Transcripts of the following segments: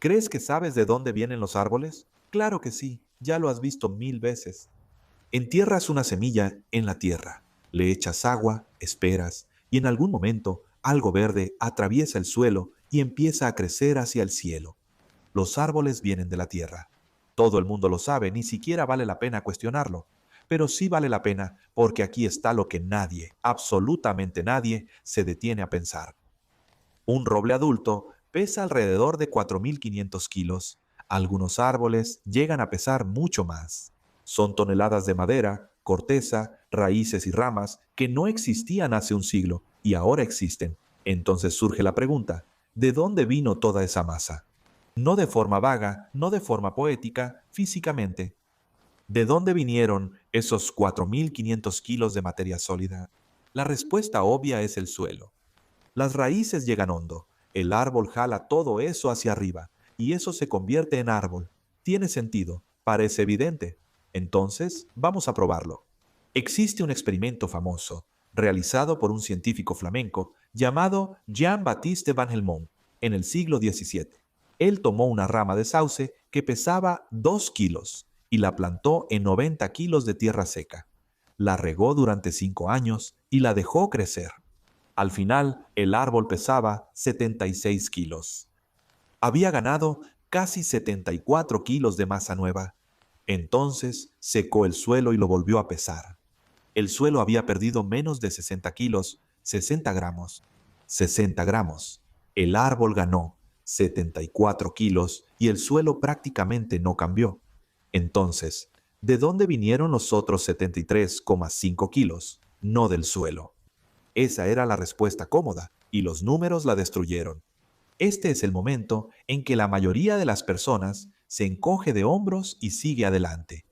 ¿Crees que sabes de dónde vienen los árboles? Claro que sí, ya lo has visto 1000 veces. Entierras una semilla en la tierra, le echas agua, esperas, y en algún momento algo verde atraviesa el suelo y empieza a crecer hacia el cielo. Los árboles vienen de la tierra. Todo el mundo lo sabe, ni siquiera vale la pena cuestionarlo. Pero sí vale la pena porque aquí está lo que nadie, absolutamente nadie, se detiene a pensar. Un roble adulto pesa alrededor de 4.500 kilos. Algunos árboles llegan a pesar mucho más. Son toneladas de madera, corteza, raíces y ramas que no existían hace un siglo y ahora existen. Entonces surge la pregunta, ¿de dónde vino toda esa masa? No de forma vaga, no de forma poética, físicamente. ¿De dónde vinieron esos 4.500 kilos de materia sólida? La respuesta obvia es el suelo. Las raíces llegan hondo, el árbol jala todo eso hacia arriba, y eso se convierte en árbol. Tiene sentido, parece evidente. Entonces, vamos a probarlo. Existe un experimento famoso, realizado por un científico flamenco llamado Jean-Baptiste van Helmont en el siglo XVII. Él tomó una rama de sauce que pesaba 2 kilos y la plantó en 90 kilos de tierra seca. La regó durante 5 años y la dejó crecer. Al final, el árbol pesaba 76 kilos. Había ganado casi 74 kilos de masa nueva. Entonces secó el suelo y lo volvió a pesar. El suelo había perdido menos de 60 kilos, 60 gramos. 60 gramos. El árbol ganó 74 kilos y el suelo prácticamente no cambió. Entonces, ¿de dónde vinieron los otros 73,5 kilos? No del suelo. Esa era la respuesta cómoda, y los números la destruyeron. Este es el momento en que la mayoría de las personas se encoge de hombros y sigue adelante.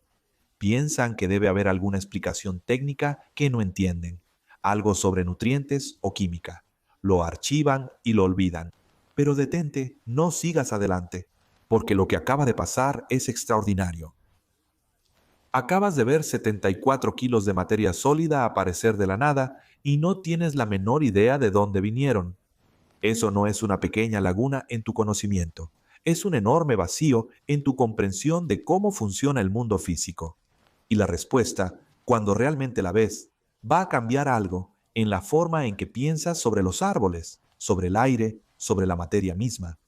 Piensan que debe haber alguna explicación técnica que no entienden, algo sobre nutrientes o química. Lo archivan y lo olvidan. Pero detente, no sigas adelante, porque lo que acaba de pasar es extraordinario. Acabas de ver 74 kilos de materia sólida aparecer de la nada y no tienes la menor idea de dónde vinieron. Eso no es una pequeña laguna en tu conocimiento, es un enorme vacío en tu comprensión de cómo funciona el mundo físico. Y la respuesta, cuando realmente la ves, va a cambiar algo en la forma en que piensas sobre los árboles, sobre el aire, sobre la materia misma.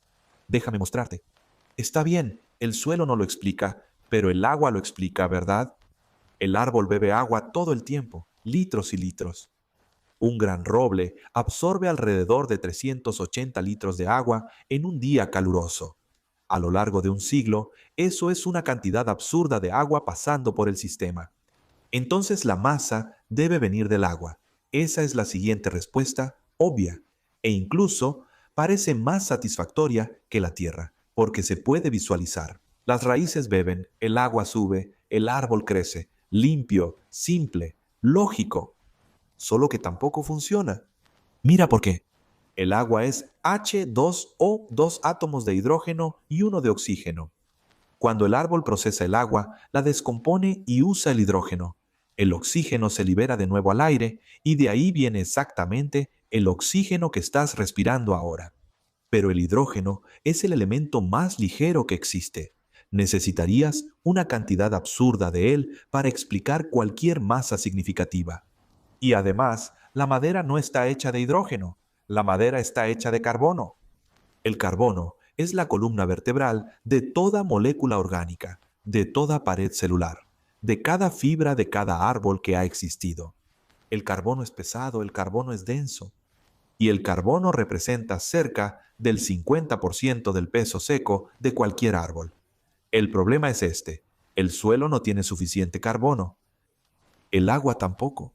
Déjame mostrarte. Está bien, el suelo no lo explica, pero el agua lo explica, ¿verdad? El árbol bebe agua todo el tiempo, litros y litros. Un gran roble absorbe alrededor de 380 litros de agua en un día caluroso. A lo largo de un siglo, eso es una cantidad absurda de agua pasando por el sistema. Entonces la masa debe venir del agua. Esa es la siguiente respuesta, obvia, e incluso parece más satisfactoria que la tierra, porque se puede visualizar. Las raíces beben, el agua sube, el árbol crece, limpio, simple, lógico, solo que tampoco funciona. Mira por qué. El agua es H2O, dos átomos de hidrógeno y uno de oxígeno. Cuando el árbol procesa el agua, la descompone y usa el hidrógeno. El oxígeno se libera de nuevo al aire y de ahí viene exactamente el oxígeno que estás respirando ahora. Pero el hidrógeno es el elemento más ligero que existe. Necesitarías una cantidad absurda de él para explicar cualquier masa significativa. Y además, la madera no está hecha de hidrógeno, la madera está hecha de carbono. El carbono es la columna vertebral de toda molécula orgánica, de toda pared celular, de cada fibra de cada árbol que ha existido. El carbono es pesado, el carbono es denso, y el carbono representa cerca del 50% del peso seco de cualquier árbol. El problema es este: el suelo no tiene suficiente carbono, el agua tampoco.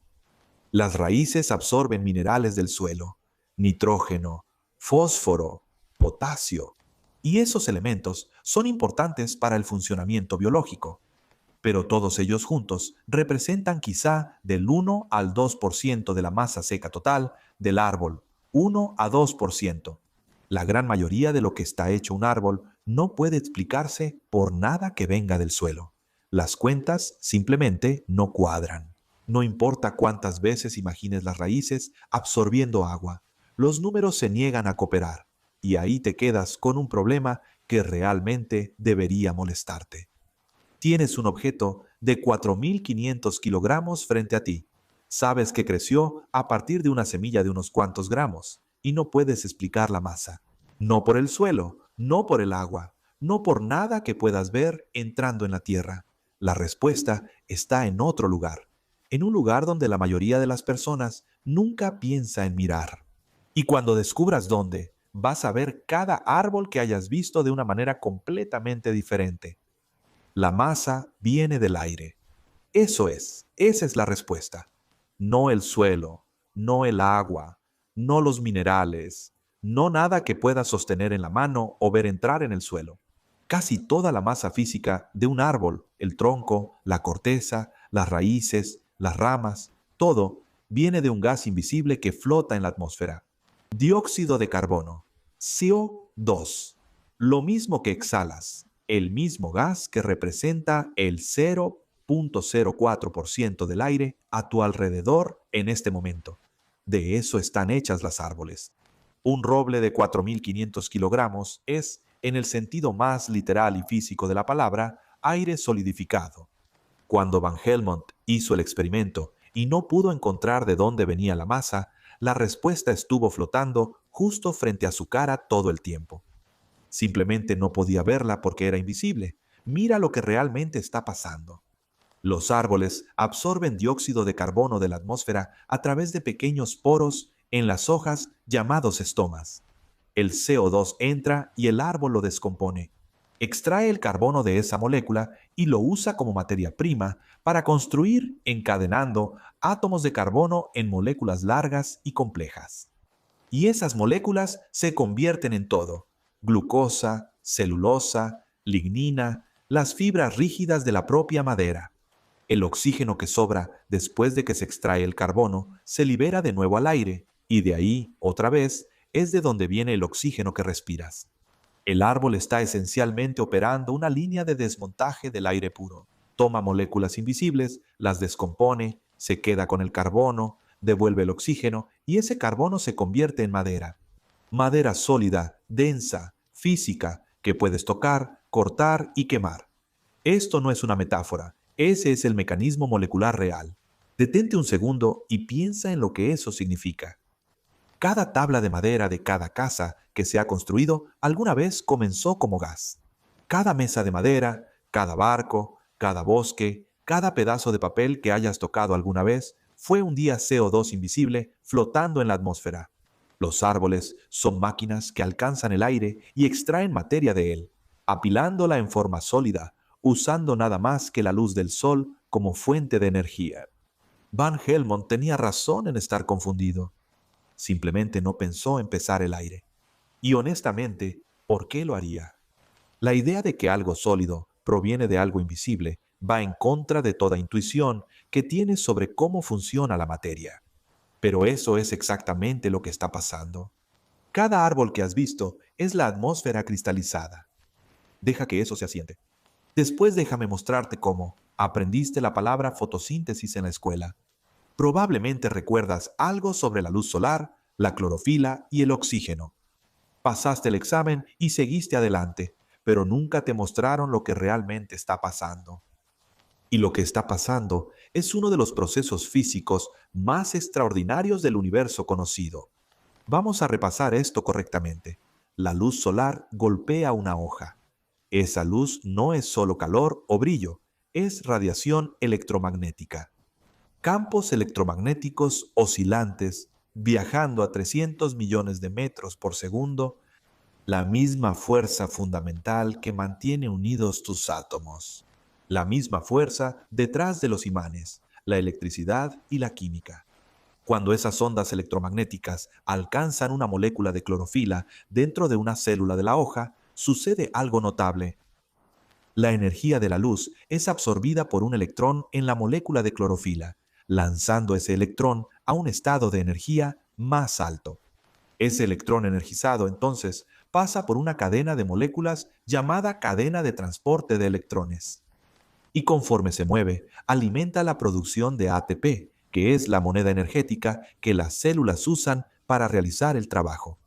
Las raíces absorben minerales del suelo, nitrógeno, fósforo, potasio, y esos elementos son importantes para el funcionamiento biológico, pero todos ellos juntos representan quizá del 1 al 2% de la masa seca total del árbol, 1 a 2%. La gran mayoría de lo que está hecho un árbol no puede explicarse por nada que venga del suelo. Las cuentas simplemente no cuadran. No importa cuántas veces imagines las raíces absorbiendo agua, los números se niegan a cooperar y ahí te quedas con un problema que realmente debería molestarte. Tienes un objeto de 4.500 kilogramos frente a ti. Sabes que creció a partir de una semilla de unos cuantos gramos y no puedes explicar la masa. No por el suelo, no por el agua, no por nada que puedas ver entrando en la tierra. La respuesta está en otro lugar, en un lugar donde la mayoría de las personas nunca piensa en mirar. Y cuando descubras dónde, vas a ver cada árbol que hayas visto de una manera completamente diferente. La masa viene del aire. Esa es la respuesta. No el suelo, no el agua, no los minerales, no nada que puedas sostener en la mano o ver entrar en el suelo. Casi toda la masa física de un árbol, el tronco, la corteza, las raíces, las ramas, todo viene de un gas invisible que flota en la atmósfera. Dióxido de carbono, CO2, lo mismo que exhalas, el mismo gas que representa el 0,04% del aire a tu alrededor en este momento. De eso están hechas las árboles. Un roble de 4.500 kilogramos es, en el sentido más literal y físico de la palabra, aire solidificado. Cuando Van Helmont hizo el experimento y no pudo encontrar de dónde venía la masa, la respuesta estuvo flotando justo frente a su cara todo el tiempo. Simplemente no podía verla porque era invisible. Mira lo que realmente está pasando. Los árboles absorben dióxido de carbono de la atmósfera a través de pequeños poros en las hojas llamados estomas. El CO2 entra y el árbol lo descompone. Extrae el carbono de esa molécula y lo usa como materia prima para construir encadenando átomos de carbono en moléculas largas y complejas. Y esas moléculas se convierten en todo: glucosa, celulosa, lignina, las fibras rígidas de la propia madera. El oxígeno que sobra después de que se extrae el carbono se libera de nuevo al aire, y de ahí, otra vez, es de donde viene el oxígeno que respiras. El árbol está esencialmente operando una línea de desmontaje del aire puro. Toma moléculas invisibles, las descompone, se queda con el carbono, devuelve el oxígeno y ese carbono se convierte en madera. Madera sólida, densa, física, que puedes tocar, cortar y quemar. Esto no es una metáfora, ese es el mecanismo molecular real. Detente un segundo y piensa en lo que eso significa. Cada tabla de madera de cada casa que se ha construido alguna vez comenzó como gas. Cada mesa de madera, cada barco, cada bosque, cada pedazo de papel que hayas tocado alguna vez fue un día CO2 invisible flotando en la atmósfera. Los árboles son máquinas que alcanzan el aire y extraen materia de él, apilándola en forma sólida, usando nada más que la luz del sol como fuente de energía. Van Helmont tenía razón en estar confundido. Simplemente no pensó en pesar el aire. Y honestamente, ¿por qué lo haría? La idea de que algo sólido proviene de algo invisible va en contra de toda intuición que tienes sobre cómo funciona la materia. Pero eso es exactamente lo que está pasando. Cada árbol que has visto es la atmósfera cristalizada. Deja que eso se asiente. Después déjame mostrarte cómo aprendiste la palabra fotosíntesis en la escuela. Probablemente recuerdas algo sobre la luz solar, la clorofila y el oxígeno. Pasaste el examen y seguiste adelante, pero nunca te mostraron lo que realmente está pasando. Y lo que está pasando es uno de los procesos físicos más extraordinarios del universo conocido. Vamos a repasar esto correctamente. La luz solar golpea una hoja. Esa luz no es solo calor o brillo, es radiación electromagnética. Campos electromagnéticos oscilantes viajando a 300 millones de metros por segundo, la misma fuerza fundamental que mantiene unidos tus átomos, la misma fuerza detrás de los imanes, la electricidad y la química. Cuando esas ondas electromagnéticas alcanzan una molécula de clorofila dentro de una célula de la hoja, sucede algo notable. La energía de la luz es absorbida por un electrón en la molécula de clorofila, lanzando ese electrón a un estado de energía más alto. Ese electrón energizado, entonces, pasa por una cadena de moléculas llamada cadena de transporte de electrones. Y conforme se mueve, alimenta la producción de ATP, que es la moneda energética que las células usan para realizar el trabajo.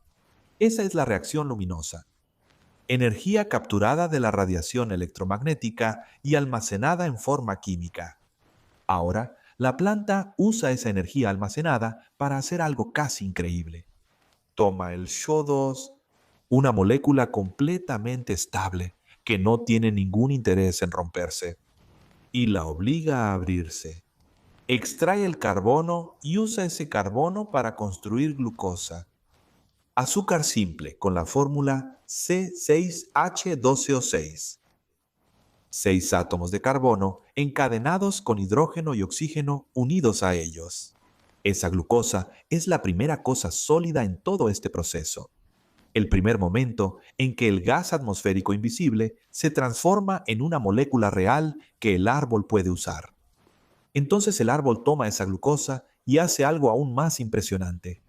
Esa es la reacción luminosa. energía capturada de la radiación electromagnética y almacenada en forma química. Ahora, la planta usa esa energía almacenada para hacer algo casi increíble. Toma el SO2, una molécula completamente estable que no tiene ningún interés en romperse, y la obliga a abrirse. Extrae el carbono y usa ese carbono para construir glucosa. Azúcar simple con la fórmula C6H12O6. 6 átomos de carbono encadenados con hidrógeno y oxígeno unidos a ellos. Esa glucosa es la primera cosa sólida en todo este proceso. El primer momento en que el gas atmosférico invisible se transforma en una molécula real que el árbol puede usar. Entonces el árbol toma esa glucosa y hace algo aún más impresionante.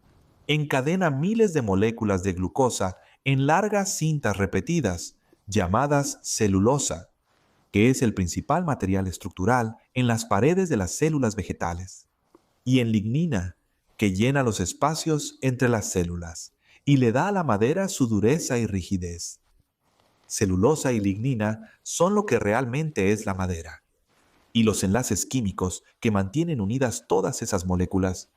Encadena miles de moléculas de glucosa en largas cintas repetidas, llamadas celulosa, que es el principal material estructural en las paredes de las células vegetales, y en lignina, que llena los espacios entre las células y le da a la madera su dureza y rigidez. Celulosa y lignina son lo que realmente es la madera, y los enlaces químicos que mantienen unidas todas esas moléculas,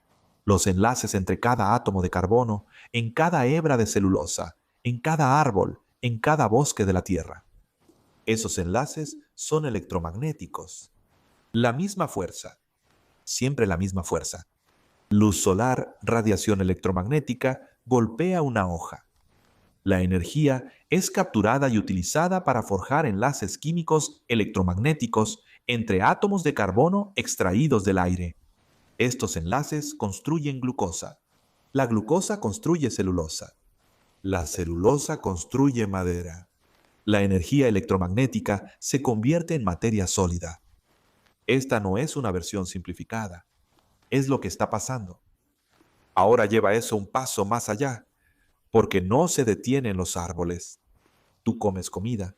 los enlaces entre cada átomo de carbono, en cada hebra de celulosa, en cada árbol, en cada bosque de la Tierra. Esos enlaces son electromagnéticos. La misma fuerza, siempre la misma fuerza. Luz solar, radiación electromagnética, golpea una hoja. La energía es capturada y utilizada para forjar enlaces químicos electromagnéticos entre átomos de carbono extraídos del aire. Estos enlaces construyen glucosa. La glucosa construye celulosa. La celulosa construye madera. La energía electromagnética se convierte en materia sólida. Esta no es una versión simplificada. Es lo que está pasando. Ahora lleva eso un paso más allá, porque no se detienen los árboles. Tú comes comida.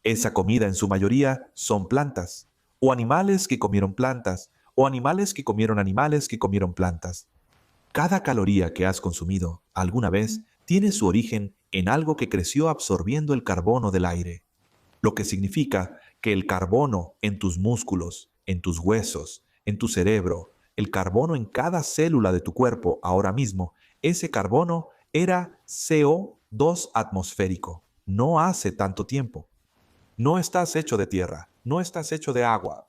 Esa comida en su mayoría son plantas, o animales que comieron plantas, o animales que comieron animales que comieron plantas. Cada caloría que has consumido alguna vez tiene su origen en algo que creció absorbiendo el carbono del aire, lo que significa que el carbono en tus músculos, en tus huesos, en tu cerebro, el carbono en cada célula de tu cuerpo ahora mismo, ese carbono era CO2 atmosférico, no hace tanto tiempo. No estás hecho de tierra, no estás hecho de agua.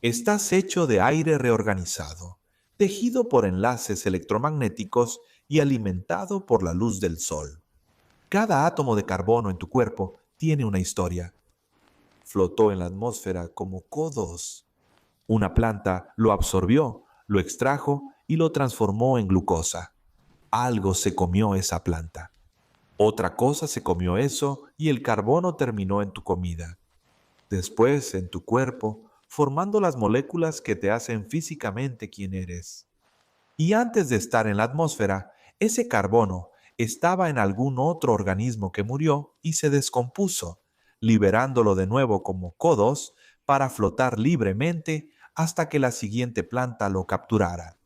Estás hecho de aire reorganizado, tejido por enlaces electromagnéticos y alimentado por la luz del sol. Cada átomo de carbono en tu cuerpo tiene una historia. Flotó en la atmósfera como CO2. Una planta lo absorbió, lo extrajo y lo transformó en glucosa. Algo se comió esa planta. Otra cosa se comió eso y el carbono terminó en tu comida. Después en tu cuerpo, formando las moléculas que te hacen físicamente quien eres. Y antes de estar en la atmósfera, ese carbono estaba en algún otro organismo que murió y se descompuso, liberándolo de nuevo como CO2 para flotar libremente hasta que la siguiente planta lo capturara.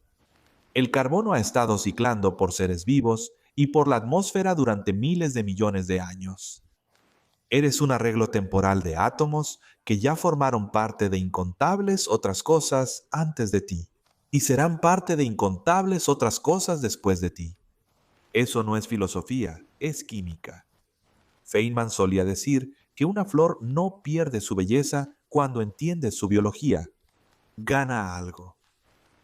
El carbono ha estado ciclando por seres vivos y por la atmósfera durante miles de millones de años. Eres un arreglo temporal de átomos que ya formaron parte de incontables otras cosas antes de ti, y serán parte de incontables otras cosas después de ti. Eso no es filosofía, es química. Feynman solía decir que una flor no pierde su belleza cuando entiende su biología. Gana algo.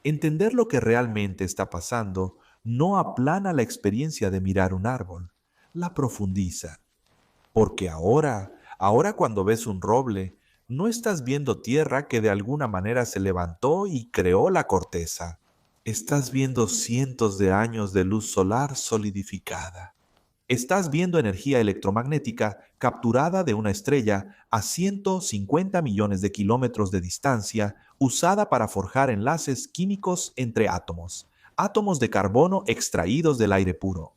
Entender lo que realmente está pasando no aplana la experiencia de mirar un árbol, la profundiza. Porque ahora cuando ves un roble, no estás viendo tierra que de alguna manera se levantó y creó la corteza. Estás viendo cientos de años de luz solar solidificada. Estás viendo energía electromagnética capturada de una estrella a 150 millones de kilómetros de distancia, usada para forjar enlaces químicos entre átomos, átomos de carbono extraídos del aire puro,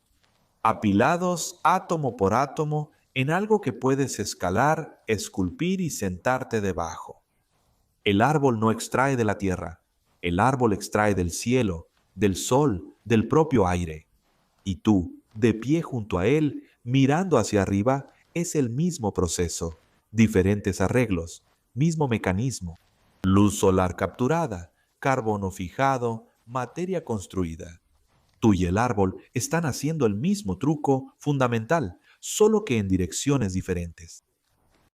apilados átomo por átomo en algo que puedes escalar, esculpir y sentarte debajo. El árbol no extrae de la tierra, el árbol extrae del cielo, del sol, del propio aire. Y tú, de pie junto a él, mirando hacia arriba, Es el mismo proceso, diferentes arreglos, mismo mecanismo. Luz solar capturada, carbono fijado, materia construida. Tú y el árbol están haciendo el mismo truco fundamental, solo que en direcciones diferentes.